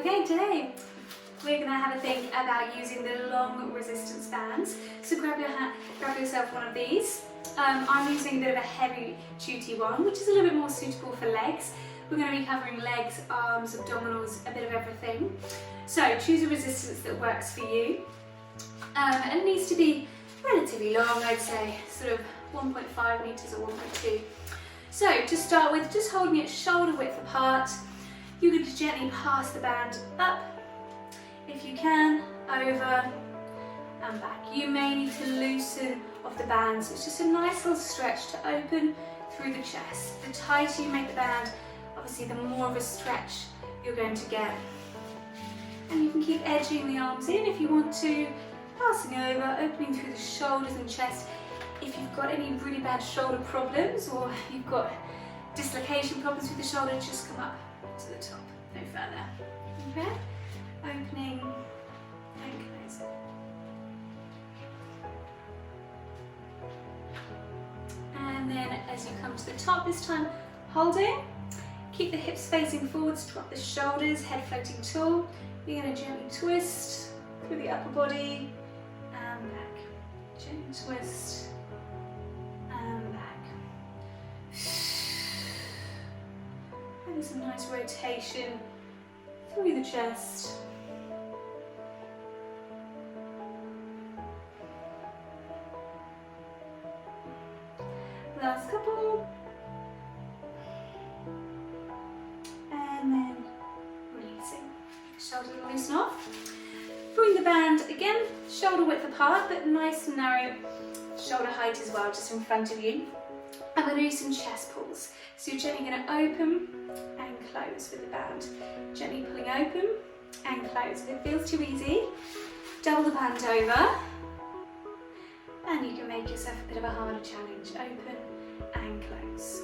Okay, today we're going to have a think about using the long resistance bands. So grab yourself one of these. I'm using a bit of a heavy duty one, which is a little bit more suitable for legs. We're going to be covering legs, arms, abdominals, a bit of everything. So choose a resistance that works for you. And it needs to be relatively long, I'd say, sort of 1.5 meters or 1.2. So to start with, just holding it shoulder width apart, you're going to gently pass the band up, if you can, over and back. You may need to loosen off the band, so it's just a nice little stretch to open through the chest. The tighter you make the band, obviously the more of a stretch you're going to get. And you can keep edging the arms in if you want to, passing over, opening through the shoulders and chest. If you've got any really bad shoulder problems or you've got dislocation problems with the shoulder, just come up to the top, no further. Okay? Opening and closing. And then as you come to the top this time, holding. Keep the hips facing forwards, drop the shoulders, head floating tall. You're going to gently twist through the upper body and back. Gently twist and back. And some nice rotation through the chest. Last couple. And then releasing. Shoulders will loosen off. Bring the band again, shoulder width apart, but nice and narrow shoulder height as well, just in front of you. I'm going to do some chest pulls. So you're gently going to open and close with the band. Gently pulling open and close. If it feels too easy, double the band over. And you can make yourself a bit of a harder challenge. Open and close.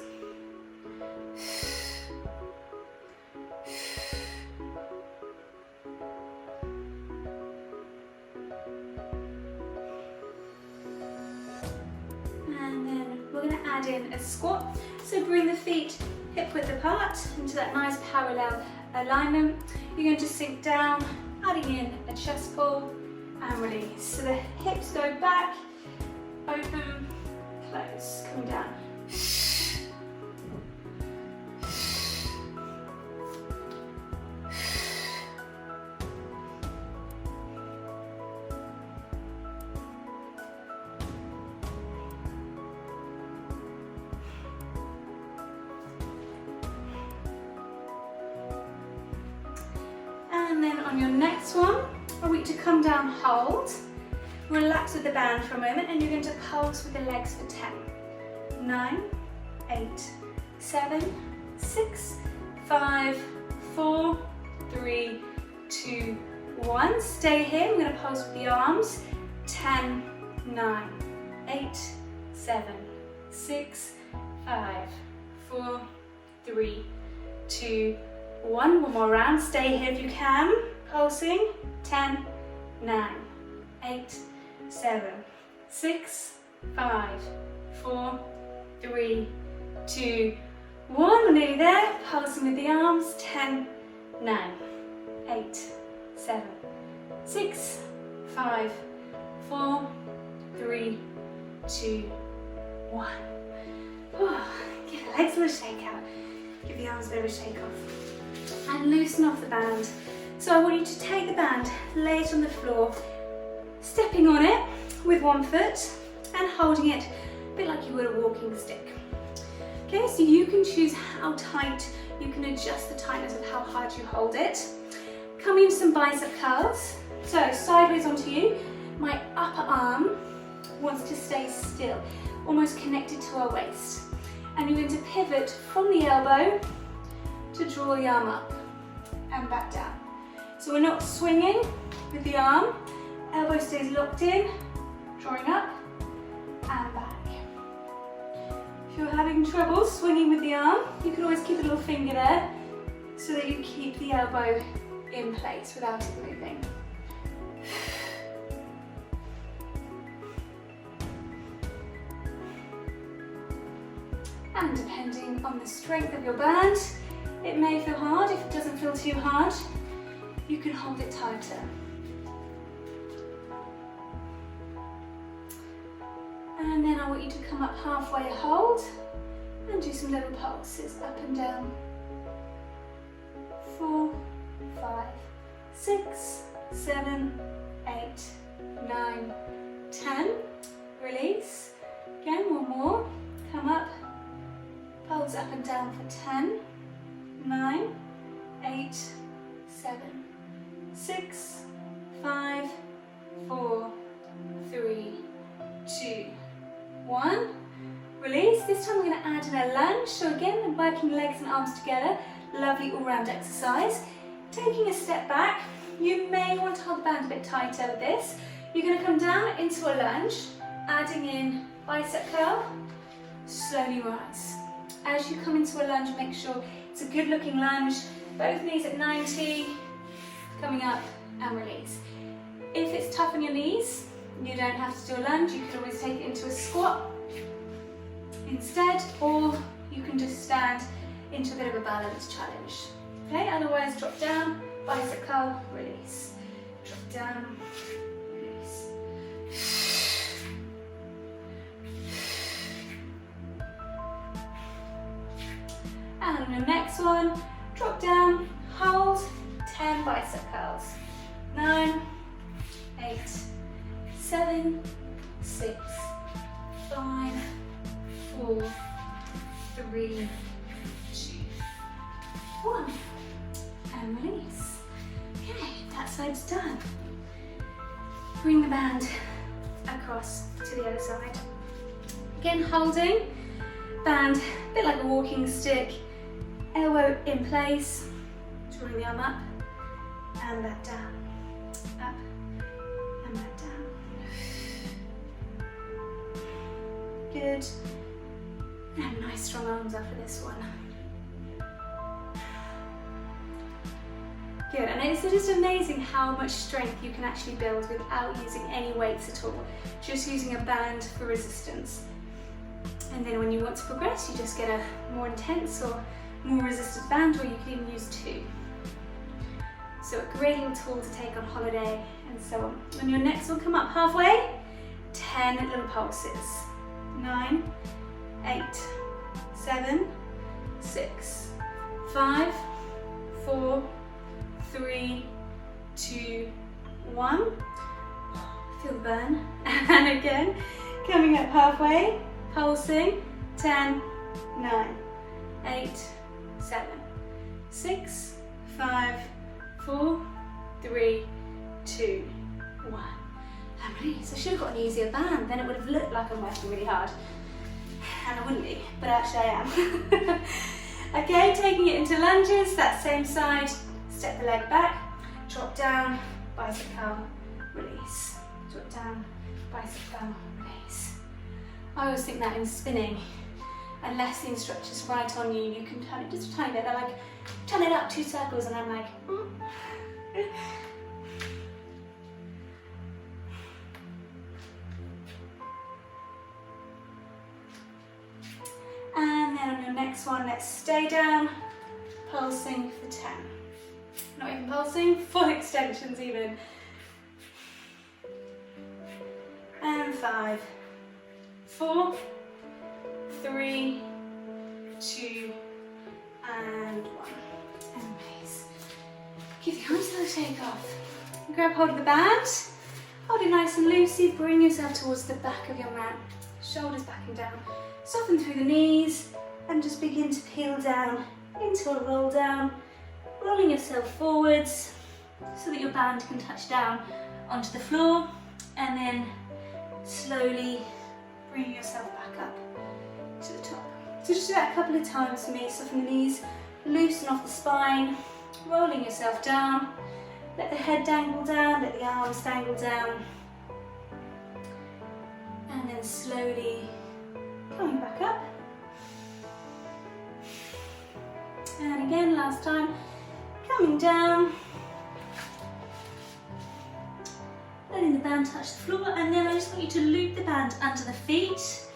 And then we're going to add in a squat. So bring the feet hip width apart into that nice parallel alignment. You're going to sink down, adding in a chest pull and release. So the hips go back, open, close, coming down. And then on your next one, I want you to come down, hold, relax with the band for a moment, and you're going to pulse with the legs for 10, 9, 8, 7, 6, 5, 4, 3, 2, 1. Stay here. We're going to pulse with the arms. 10, 9, 8, 7, 6, 5, 4, 3, 2, 1. One more round. Stay here if you can. Pulsing. 10, 9, 8, 7, 6, 5, 4, 3, 2, 1. We're nearly there. Pulsing with the arms. 10, 9, 8, 7, 6, 5, 4, 3, 2, 1. Oh, give the legs a little shake out. Give the arms a bit of a shake off. And loosen off the band. So I want you to take the band, lay it on the floor, stepping on it with one foot and holding it a bit like you would a walking stick. Okay, so you can choose how tight, you can adjust the tightness of how hard you hold it. Coming into some bicep curls. So sideways onto you, my upper arm wants to stay still, almost connected to our waist. And you're going to pivot from the elbow to draw the arm up and back down. So we're not swinging with the arm, elbow stays locked in, drawing up and back. If you're having trouble swinging with the arm, you can always keep a little finger there so that you keep the elbow in place without it moving. And depending on the strength of your band, it may feel hard. If it doesn't feel too hard, you can hold it tighter. And then I want you to come up halfway, hold, and do some little pulses up and down. 4, 5, 6, 7, 8, 9, 10. Release. Again, one more. Come up. Pulse up and down for 10, 9, 8, 7, 6, 5, 4, 3, 2, 1. Release. This time we're going to add in a lunge. So again, I'm working legs and arms together. Lovely all-round exercise. Taking a step back, you may want to hold the band a bit tighter with this. You're going to come down into a lunge, adding in bicep curl, slowly rise. As you come into a lunge, make sure it's a good looking lunge, both knees at 90, coming up and release. If it's tough on your knees, you don't have to do a lunge, you can always take it into a squat instead, or you can just stand into a bit of a balance challenge. Okay, otherwise drop down, bicep curl, release. Drop down, release. And on the next one, drop down, hold, 10 bicep curls. 9, 8, 7, 6, 5, 4, 3, 2, 1. And release. Okay, that side's done. Bring the band across to the other side. Again, holding, band a bit like a walking stick, elbow in place, drawing the arm up and back down, up and back down. Good. And nice strong arms after this one. Good, and it's just amazing how much strength you can actually build without using any weights at all, just using a band for resistance. And then when you want to progress, you just get a more intense or more resistant band, or you can even use 2. So a great little tool to take on holiday and so on. On your next one, come up halfway, 10 little pulses. 9, 8, 7, 6, 5, 4, 3, 2, 1. Feel the burn. And again, coming up halfway, pulsing. 10, 9, 8, 7, 6, 5, 4, 3, 2, 1. And release. I should have got an easier band, then it would have looked like I'm working really hard. And I wouldn't be, but actually I am. Okay, taking it into lunges, that same side. Step the leg back, drop down, bicep curl, release. Drop down, bicep curl, release. I always think that in spinning, unless the instructor's right on you, you can turn it just a tiny bit. They're like, turn it up 2 circles, and I'm like, And then on your next one, let's stay down, pulsing for 10. Not even pulsing, full extensions even. And 5, 4, 3, 2, and 1. And release. Give the arms a little shake off. Grab hold of the band, hold it nice and loosey, bring yourself towards the back of your mat, shoulders back and down. Soften through the knees and just begin to peel down into a roll down, rolling yourself forwards so that your band can touch down onto the floor, and then slowly bring yourself back up to the top. So just do that a couple of times for me. Soften the knees, loosen off the spine, rolling yourself down, let the head dangle down, let the arms dangle down, and then slowly coming back up. And again, last time, coming down, letting the band touch the floor, and then I just want you to loop the band under the feet.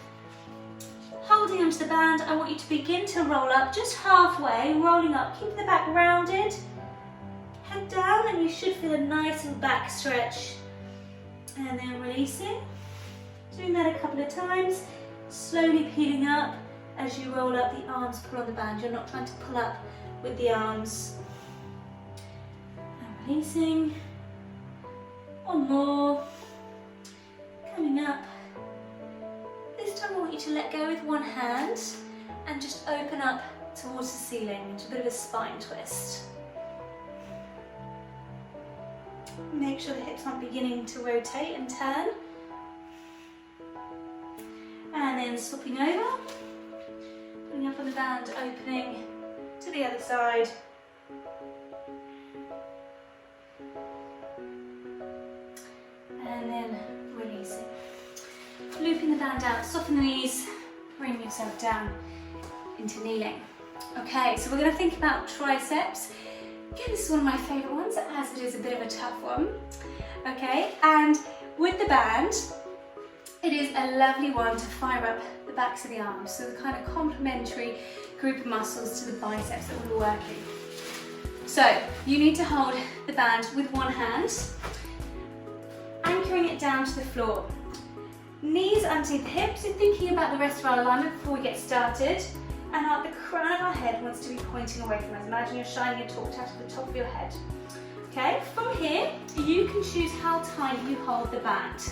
Holding onto the band, I want you to begin to roll up just halfway, rolling up, keep the back rounded, head down and you should feel a nice little back stretch. And then releasing. Doing that a couple of times, slowly peeling up as you roll up, the arms pull on the band. You're not trying to pull up with the arms. And releasing. One more. Coming up. This time I want you to let go with one hand and just open up towards the ceiling into a bit of a spine twist. Make sure the hips aren't beginning to rotate and turn. And then swapping over, putting up on the band, opening to the other side. And then releasing. Looping the band out, soften the knees, bring yourself down into kneeling. Okay, so we're going to think about triceps. Again, this is one of my favourite ones, as it is a bit of a tough one. Okay, and with the band, it is a lovely one to fire up the backs of the arms, so the kind of complementary group of muscles to the biceps that we're working. So you need to hold the band with one hand, anchoring it down to the floor. Knees underneath the hips, and thinking about the rest of our alignment before we get started. And the crown of our head wants to be pointing away from us. Imagine you're shining your torch out of the top of your head. Okay, from here, you can choose how tight you hold the band.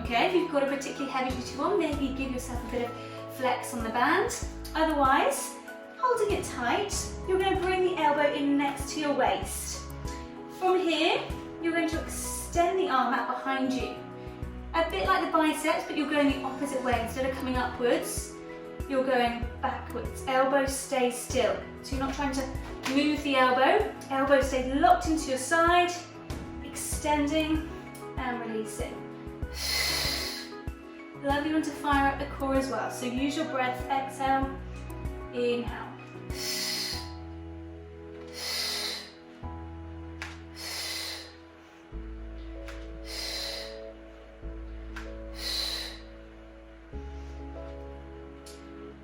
Okay, if you've got a particularly heavy duty one, maybe give yourself a bit of flex on the band. Otherwise, holding it tight, you're going to bring the elbow in next to your waist. From here, you're going to extend the arm out behind you. A bit like the biceps, but you're going the opposite way. Instead of coming upwards, you're going backwards. Elbow stays still. So you're not trying to move the elbow. Elbow stays locked into your side, extending and releasing. Lovely one to fire up the core as well. So use your breath, exhale, inhale.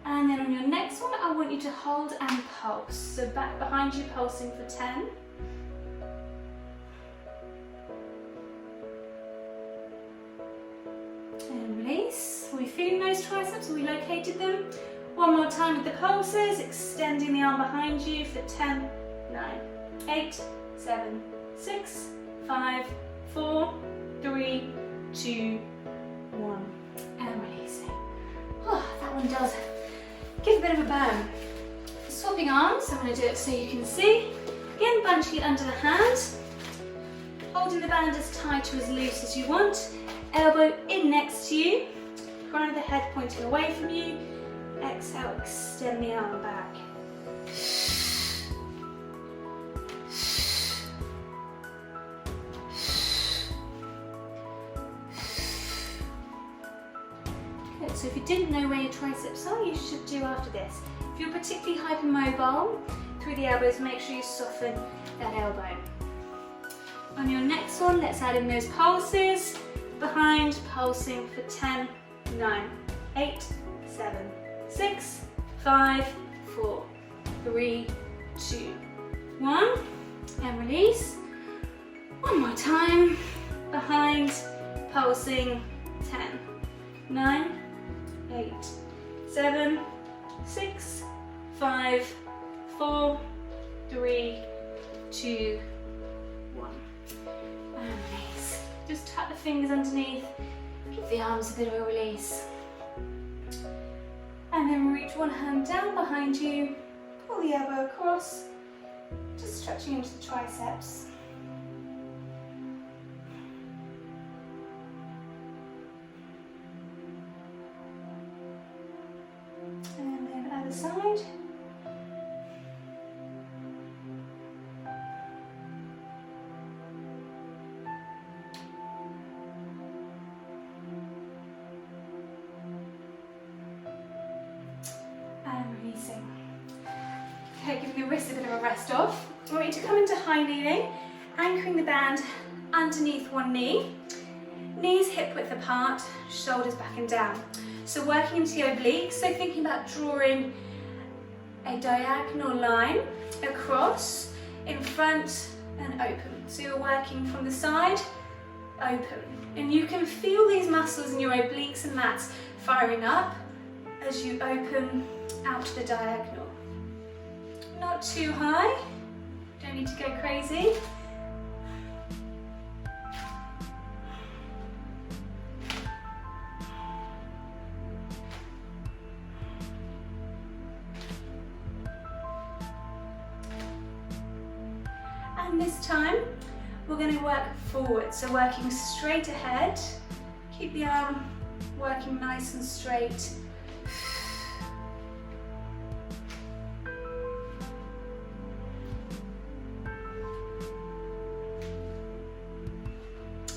And then on your next one, I want you to hold and pulse. So back behind you, pulsing for 10. And release. Are we feeling those triceps? Have we located them? One more time with the pulses, extending the arm behind you for 10, 9, 8, 7, 6, 5, 4, 3, 2, 1. And releasing. Oh, that one does give a bit of a burn. Swapping arms, I'm going to do it so you can see. Again, bunching it under the hand. Holding the band as tight or as loose as you want. Elbow in next to you. Crown of the head pointing away from you. Exhale, extend the arm back. Good, so if you didn't know where your triceps are, you should do after this. If you're particularly hypermobile, through the elbows, make sure you soften that elbow. On your next one, let's add in those pulses. Behind, pulsing for 10, 9, 8, 7, 6, 5, 4, 3, 2, 1. And release. One more time. Behind, pulsing 10, 9, 8, 7, 6, 5, 4, 3, 2, 1. And release. Just tap the fingers underneath, give the arms a bit of a release. And then reach one hand down behind you, pull the elbow across, just stretching into the triceps. And then other side. Okay, giving the wrist a bit of a rest off. I want you to come into high kneeling, anchoring the band underneath one knee. Knees hip width apart, shoulders back and down. So working into the oblique, so thinking about drawing a diagonal line across, in front, and open. So you're working from the side, open. And you can feel these muscles in your obliques and lats firing up as you open out to the diagonal. Not too high, don't need to go crazy. And this time, we're going to work forward, so working straight ahead. Keep the arm working nice and straight.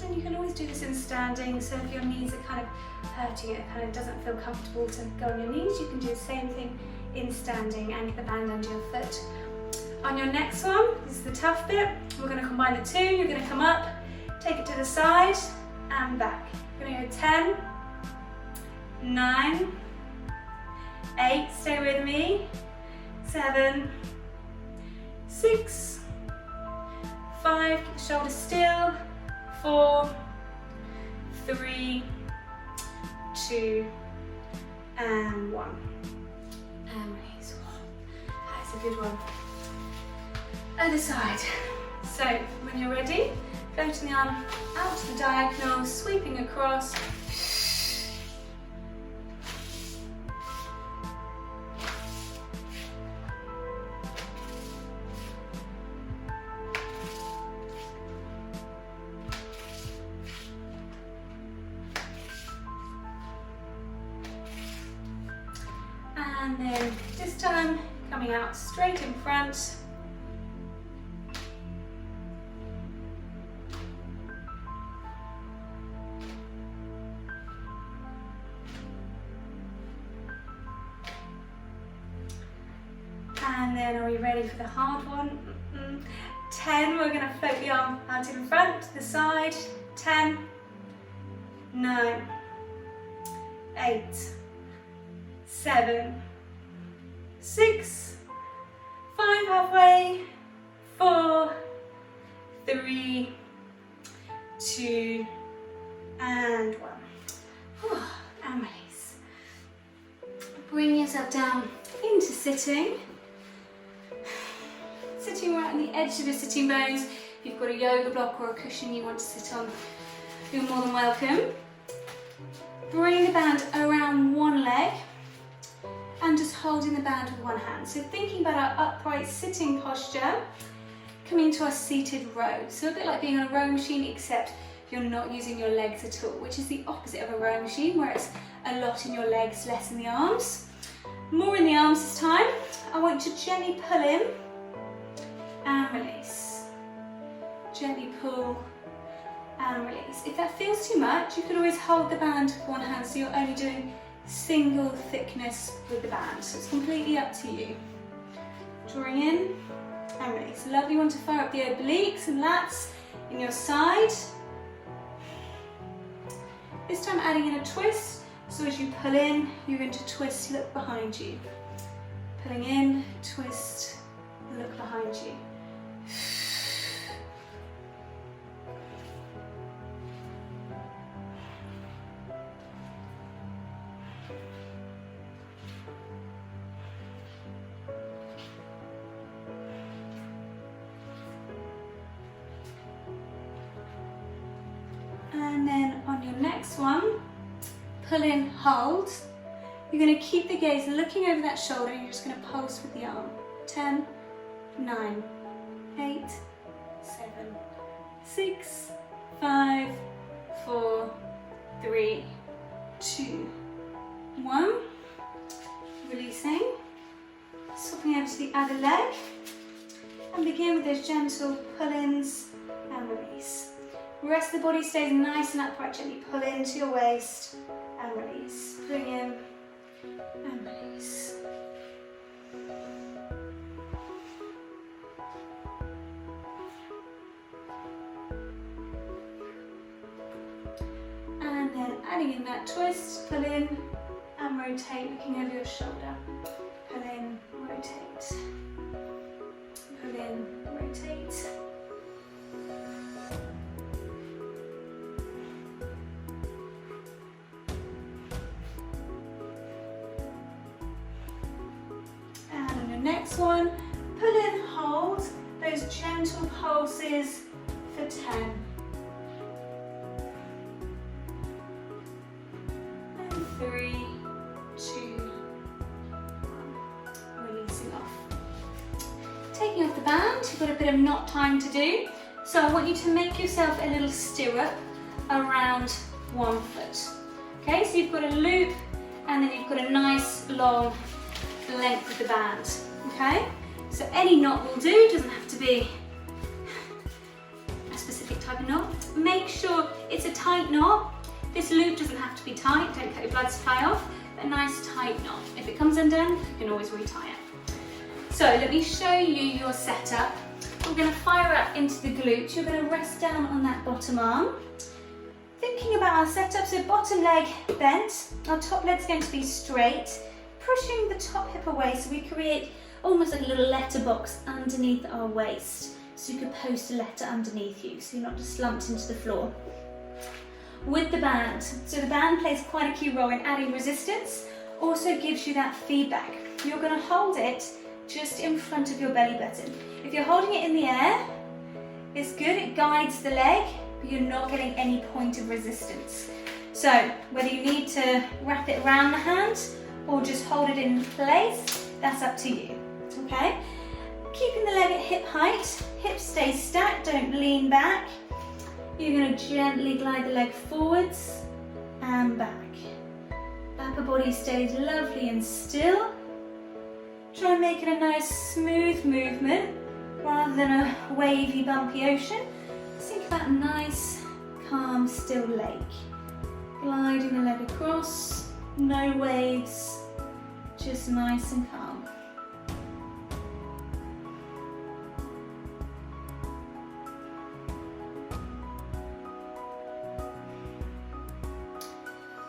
And you can always do this in standing, so if your knees are kind of hurting, it kind of doesn't feel comfortable to go on your knees, you can do the same thing in standing and get the band under your foot. On your next one, this is the tough bit, we're going to combine the two. You're going to come up, take it to the side and back. We're going to go 10, 9, 8, stay with me, 7, 6, 5, keep the shoulders still, 4, 3, 2, and 1. And release. That's a good one. Other side. So when you're ready, floating the arm out to the diagonal, sweeping across. And then this time, coming out straight in front. And then are we ready for the hard one? 10, we're going to float the arm out in front, to the side. 10, 9, 8, 7, 6, 5 halfway, 4, 3, 2, and 1. And release. Bring yourself down into sitting. Sitting right on the edge of your sitting bones. If you've got a yoga block or a cushion you want to sit on, you're more than welcome. Bring the band around one leg and just holding the band with one hand. So thinking about our upright sitting posture, coming to our seated row. So a bit like being on a rowing machine, except you're not using your legs at all, which is the opposite of a rowing machine, where it's a lot in your legs, less in the arms. More in the arms this time. I want you to gently pull in and release. Gently pull and release. If that feels too much, you could always hold the band with one hand, so you're only doing single thickness with the band. So it's completely up to you. Drawing in and release. Lovely one to fire up the obliques and lats in your side. This time adding in a twist, so as you pull in, you're going to twist, look behind you. Pulling in, twist, look behind you. And then on your next one, pull in, hold. You're going to keep the gaze looking over that shoulder, and you're just going to pulse with the arm. 10, 9, 8, 7, 6, 5, 4, 3, 2, 1. Releasing. Swapping over to the other leg. And begin with those gentle pull-ins and release. The rest of the body stays nice and upright. Gently pull into your waist and release. Pulling in and release. And then adding in that twist, pull in and rotate, looking over your shoulder. Pull in, rotate. Pull in, rotate. next one, pull in, hold, those gentle pulses for 10. And 3, 2, 1. Releasing off. Taking off the band, you've got a bit of knot tying to do. So I want you to make yourself a little stirrup around 1 foot. Okay, so you've got a loop and then you've got a nice long length of the band. Okay, so any knot will do, doesn't have to be a specific type of knot. Make sure it's a tight knot. This loop doesn't have to be tight, don't cut your blood supply off, but a nice tight knot. If it comes undone, you can always retie it. So let me show you your setup. We're going to fire up into the glute. You're going to rest down on that bottom arm. Thinking about our setup, so bottom leg bent, our top leg's going to be straight, pushing the top hip away so we create almost like a little letterbox underneath our waist. So you could post a letter underneath you, so you're not just slumped into the floor. With the band, so the band plays quite a key role in adding resistance, also gives you that feedback. You're going to hold it just in front of your belly button. If you're holding it in the air, it's good, it guides the leg, but you're not getting any point of resistance. So whether you need to wrap it around the hand or just hold it in place, that's up to you, okay? Keeping the leg at hip height, hips stay stacked, don't lean back. You're going to gently glide the leg forwards and back. Upper body stays lovely and still. Try and make it a nice smooth movement rather than a wavy, bumpy ocean. Just think about a nice, calm, still lake. Gliding the leg across, no waves, just nice and calm.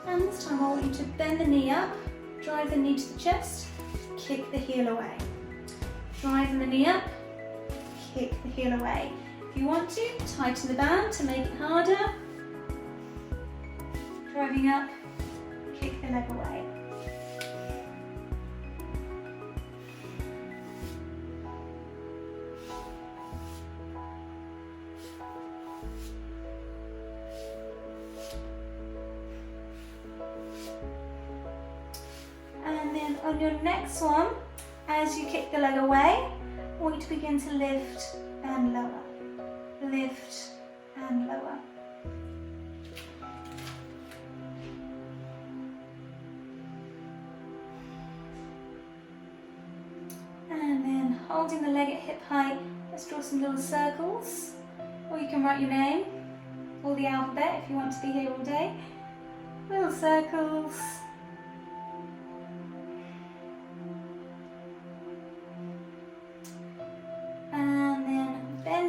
And this time I want you to bend the knee up, drive the knee to the chest, kick the heel away. Driving the knee up, kick the heel away. If you want to, tighten the band to make it harder. Driving up, kick the leg away. And then on your next one, as you kick the leg away, I want you to begin to lift and lower. Lift and lower. And then holding the leg at hip height, let's draw some little circles. Or you can write your name or the alphabet if you want to be here all day. Little circles.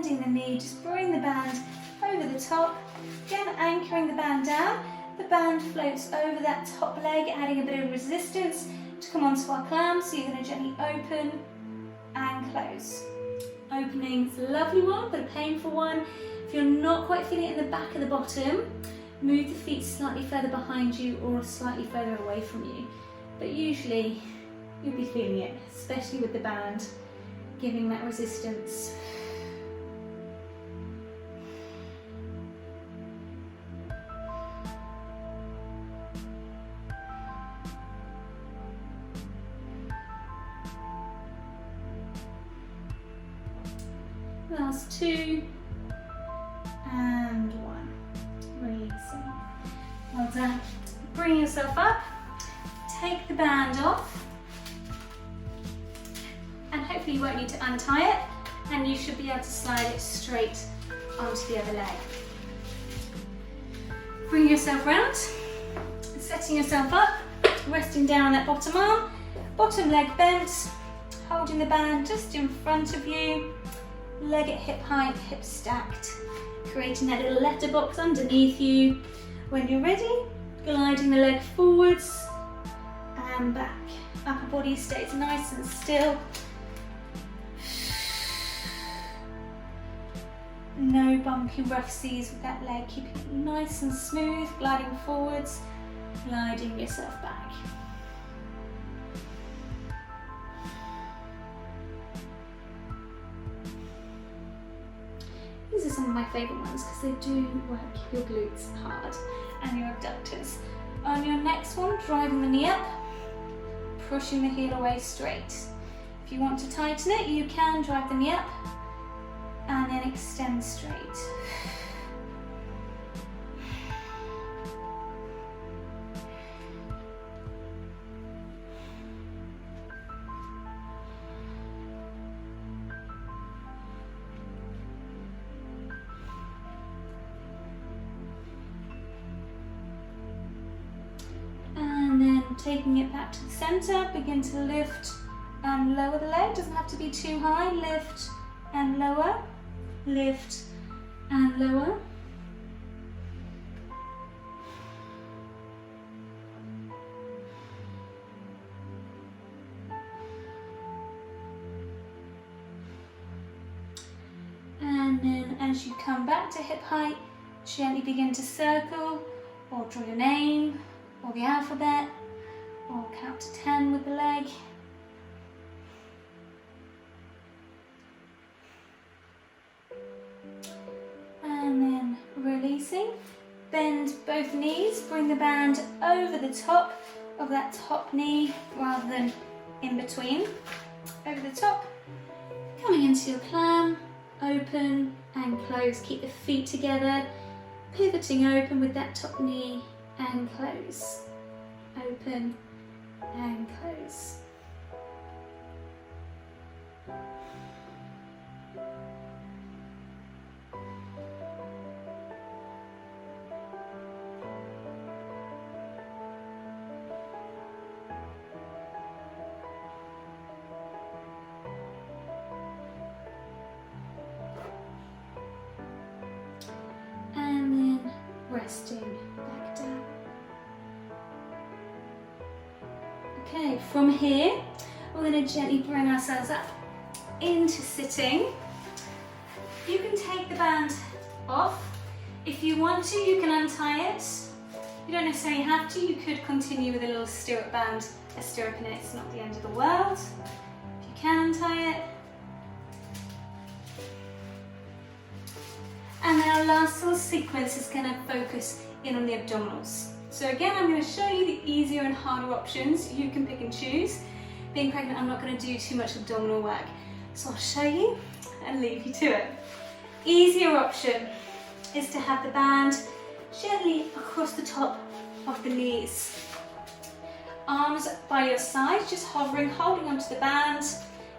The knee, just bring the band over the top, again anchoring the band down. The band floats over that top leg, adding a bit of resistance to come onto our clams. So you're going to gently open and close. Opening is a lovely one, but a painful one. If you're not quite feeling it in the back of the bottom, move the feet slightly further behind you or slightly further away from you. But usually you'll be feeling it, especially with the band giving that resistance. Last 2 and 1. Releasing. Well done. Bring yourself up. Take the band off. And hopefully you won't need to untie it, and you should be able to slide it straight onto the other leg. Bring yourself round, setting yourself up, resting down on that bottom arm, bottom leg bent, holding the band just in front of you. Leg at hip height, hips stacked, creating that little letterbox underneath you. When you're ready, gliding the leg forwards and back. Upper body stays nice and still. No bumpy rough seas with that leg, keeping it nice and smooth, gliding forwards, gliding yourself back. These are some of my favourite ones because they do work your glutes hard and your abductors. On your next one, driving the knee up, pushing the heel away straight. If you want to tighten it, you can drive the knee up and then extend straight. Taking it back to the center, begin to lift and lower the leg. Doesn't have to be too high. Lift and lower, lift and lower. And then as you come back to hip height, gently begin to circle or draw your name or the alphabet, or count to 10 with the leg. And then releasing. Bend both knees, bring the band over the top of that top knee rather than in between. Over the top, coming into your clam, open and close. Keep the feet together, pivoting open with that top knee and close. Open and close. And then resting back down. Okay, from here, we're going to gently bring ourselves up into sitting. You can take the band off. If you want to, you can untie it. You don't necessarily have to. You could continue with a little stirrup band, a stirrup in it. It's not the end of the world. If you can untie it. And then our last little sequence is going to focus in on the abdominals. So again, I'm going to show you the easier and harder options. You can pick and choose. Being pregnant, I'm not going to do too much abdominal work. So I'll show you and leave you to it. Easier option is to have the band gently across the top of the knees. Arms by your side, just hovering, holding onto the band,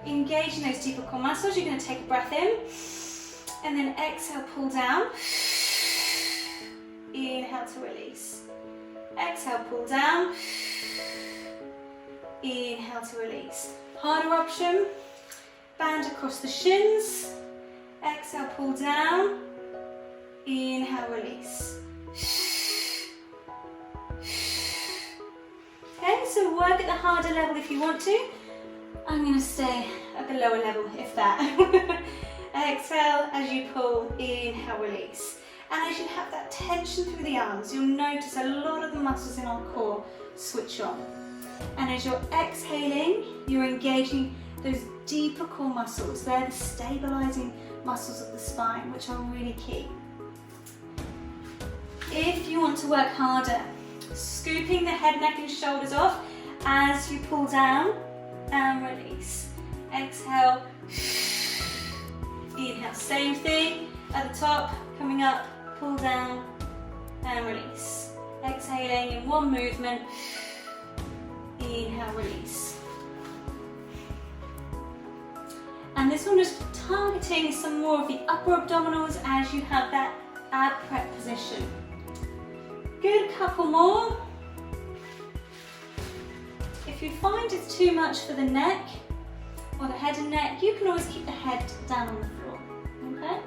engaging those deeper core muscles. You're going to take a breath in and then exhale, pull down. Inhale to release. Exhale, pull down. Inhale to release. Harder option, band across the shins. Exhale, pull down. Inhale, release. Okay, so work at the harder level if you want to. I'm going to stay at the lower level, if that. Exhale as you pull, inhale, release. And as you have that tension through the arms, you'll notice a lot of the muscles in our core switch on. And as you're exhaling, you're engaging those deeper core muscles. They're the stabilizing muscles of the spine, which are really key. If you want to work harder, scooping the head, neck and shoulders off as you pull down and release. Exhale, inhale, same thing at the top, coming up, pull down and release. Exhaling in one movement, inhale, release. And this one is targeting some more of the upper abdominals as you have that ab prep position. Good, couple more. If you find it's too much for the neck or the head and neck, you can always keep the head down on the floor, okay?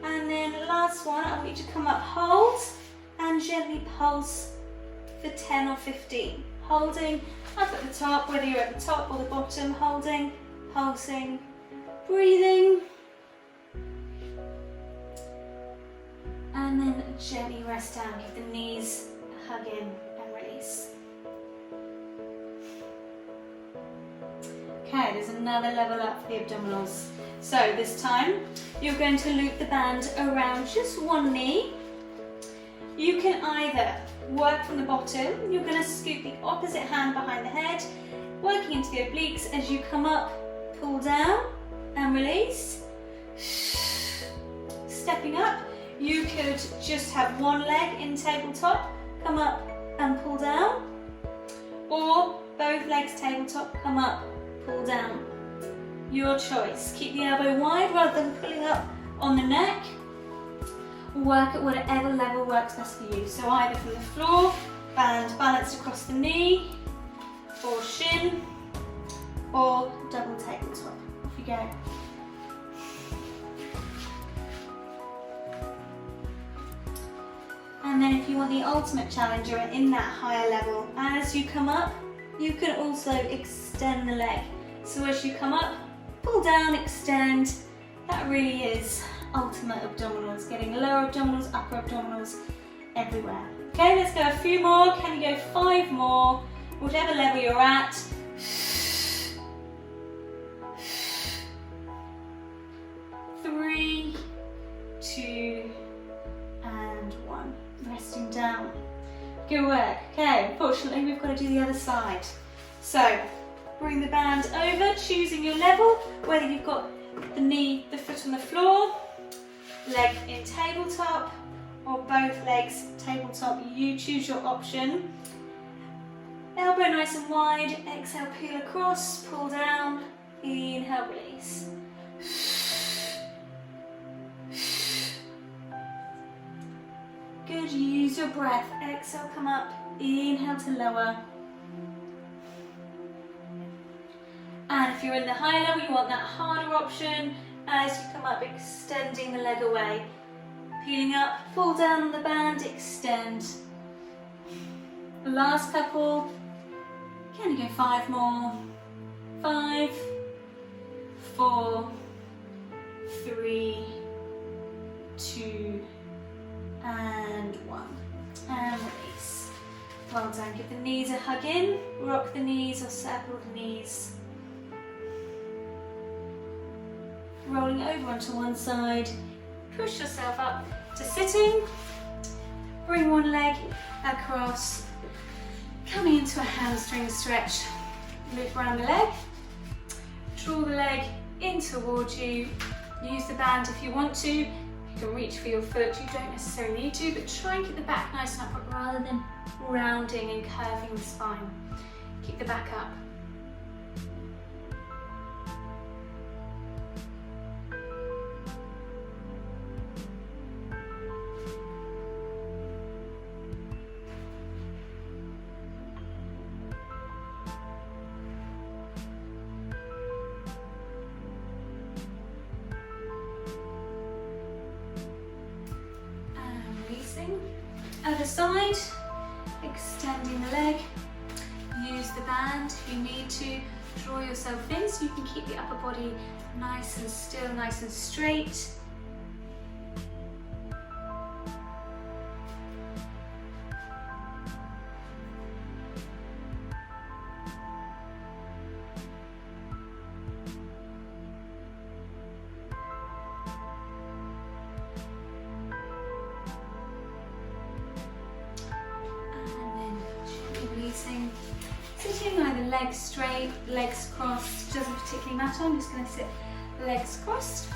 And then last one, I want you to come up, hold, and gently pulse for 10 or 15. Holding up at the top, whether you're at the top or the bottom, holding, pulsing, breathing. And then gently rest down, give the knees a hug in and release. Okay, there's another level up for the abdominals. So this time, you're going to loop the band around just one knee. You can either work from the bottom, you're going to scoop the opposite hand behind the head, working into the obliques as you come up, pull down and release. Stepping up, you could just have one leg in tabletop, come up and pull down, or both legs tabletop, come up, pull down. Your choice. Keep the elbow wide rather than pulling up on the neck. Work at whatever level works best for you. So either from the floor, band balanced across the knee, or shin, or double tabletop. Off you go. And then if you want the ultimate challenge, you're in that higher level. As you come up, you can also extend the leg. So as you come up, pull down, extend. That really is ultimate abdominals, getting lower abdominals, upper abdominals, everywhere. Okay, let's go a few more. Can you go 5 more? Whatever level you're at. 3, 2, and 1. Resting down. Good work. Okay, unfortunately we've got to do the other side. So, bring the band over, choosing your level, whether you've got the foot on the floor, leg in tabletop, or both legs tabletop. You choose your option. Elbow nice and wide, exhale, peel across, pull down, inhale, release. Good, use your breath. Exhale, come up, inhale to lower. And if you're in the high level, you want that harder option. As you come up, extending the leg away. Peeling up, pull down on the band, extend. Last couple. Can you go 5 more? 5, 4, 3, 2, and 1. And release. Well done. Give the knees a hug in. Rock the knees or circle the knees. Rolling over onto one side. Push yourself up to sitting. Bring one leg across. Coming into a hamstring stretch. Loop around the leg. Draw the leg in towards you. Use the band if you want to. You can reach for your foot. You don't necessarily need to, but try and keep the back nice and upright rather than rounding and curving the spine. Keep the back up. Other side, extending the leg, use the band if you need to, draw yourself in so you can keep the upper body nice and still, nice and straight. Sitting either legs straight, legs crossed, doesn't particularly matter. I'm just going to sit legs crossed.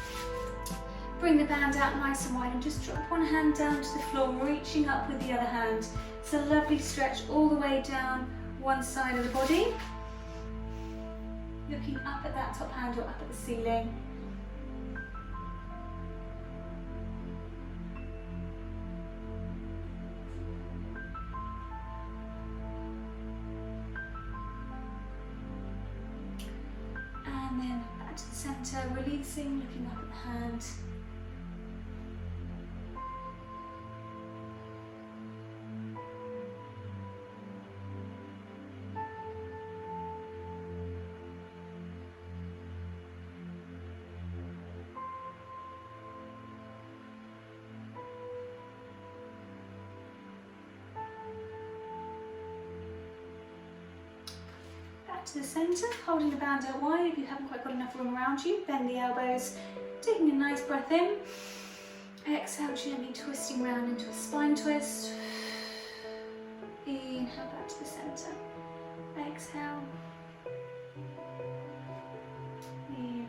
Bring the band out nice and wide and just drop one hand down to the floor, reaching up with the other hand. It's a lovely stretch all the way down one side of the body. Looking up at that top hand or up at the ceiling. And then back to the centre, releasing, looking up at the hand. back to the centre, holding the band out wide if you haven't quite got enough room around you. Bend the elbows, taking a nice breath in. Exhale, gently twisting round into a spine twist. Inhale back to the centre. Exhale. Inhale.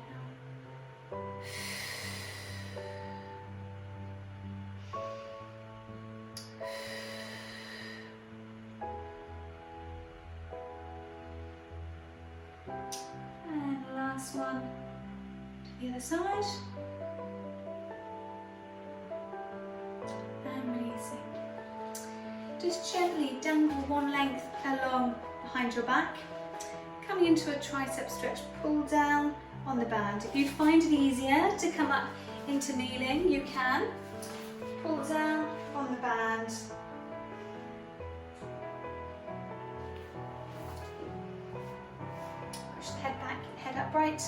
And last one to the other side. And releasing. Just gently dangle one length along behind your back. Coming into a tricep stretch, pull down on the band. If you find it easier to come up into kneeling, you can. Pull down on the band. Push the head back, head upright.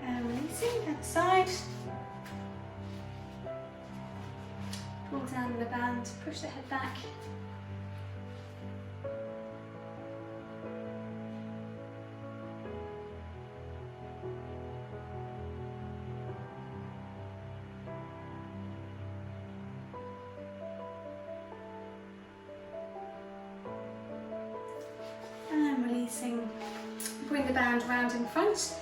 And releasing, other side. Pull down the band, push the head back. And releasing. Bring the band round in front.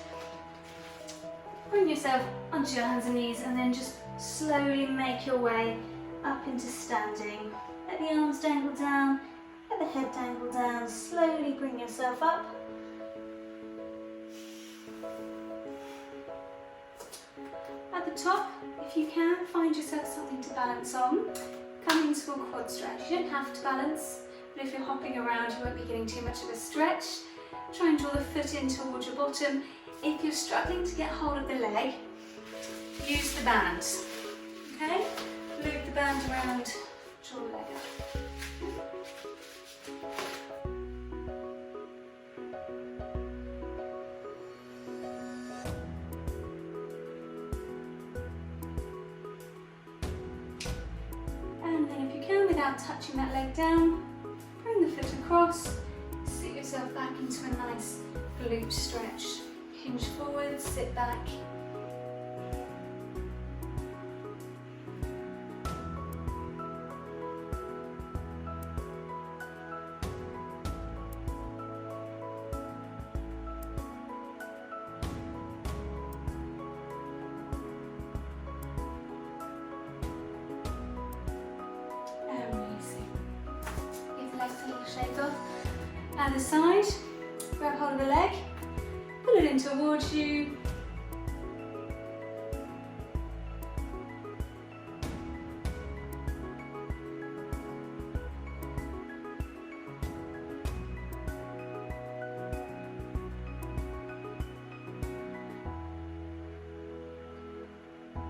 Bring yourself onto your hands and knees and then just slowly make your way up into standing. Let the arms dangle down, let the head dangle down, slowly bring yourself up. At the top, if you can, find yourself something to balance on. Come into a quad stretch. You don't have to balance, but if you're hopping around, you won't be getting too much of a stretch. Try and draw the foot in towards your bottom. If you're struggling to get hold of the leg, use the band. Okay? Loop the band around, draw the leg up. And then if you can, without touching that leg down, bring the foot across, sit yourself back into a nice glute stretch. Hinge forward, sit back. A little shake off. Other side, grab hold of the leg, pull it in towards you.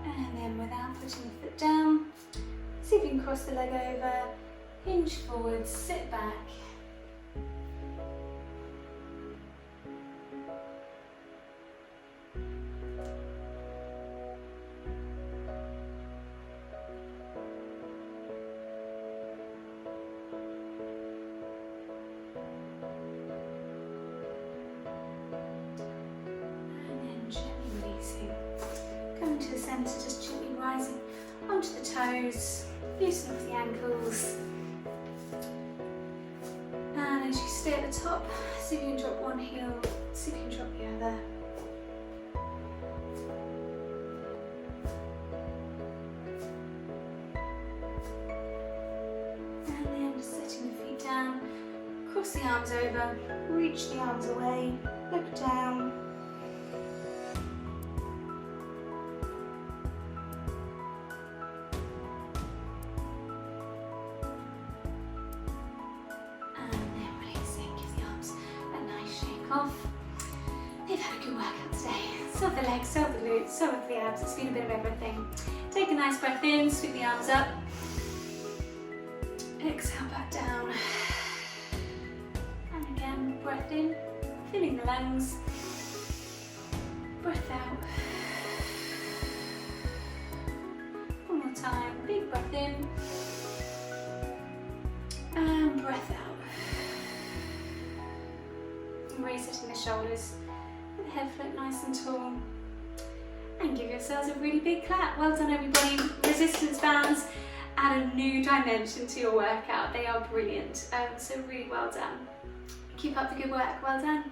And then without putting the foot down, see if you can cross the leg over. Hinge forward, sit back. And then gently releasing. Coming to the centre, just gently rising onto the toes, loosen off the ankles. And as you stay at the top, see if you can drop one heel, see if you can drop the other. And then setting the feet down, cross the arms over, reach the arms away, look down. Off. They've had a good workout today. So have the legs, so have the glutes, so have the abs. It's been a bit of everything. Take a nice breath in, sweep the arms up. Exhale back down. And again, breath in, filling the lungs. Breath out. time. Big breath in. And breath out. And resetting the shoulders. Let the head float nice and tall. And give yourselves a really big clap. Well done everybody. Resistance bands add a new dimension to your workout. They are brilliant. So really well done. Keep up the good work. Well done.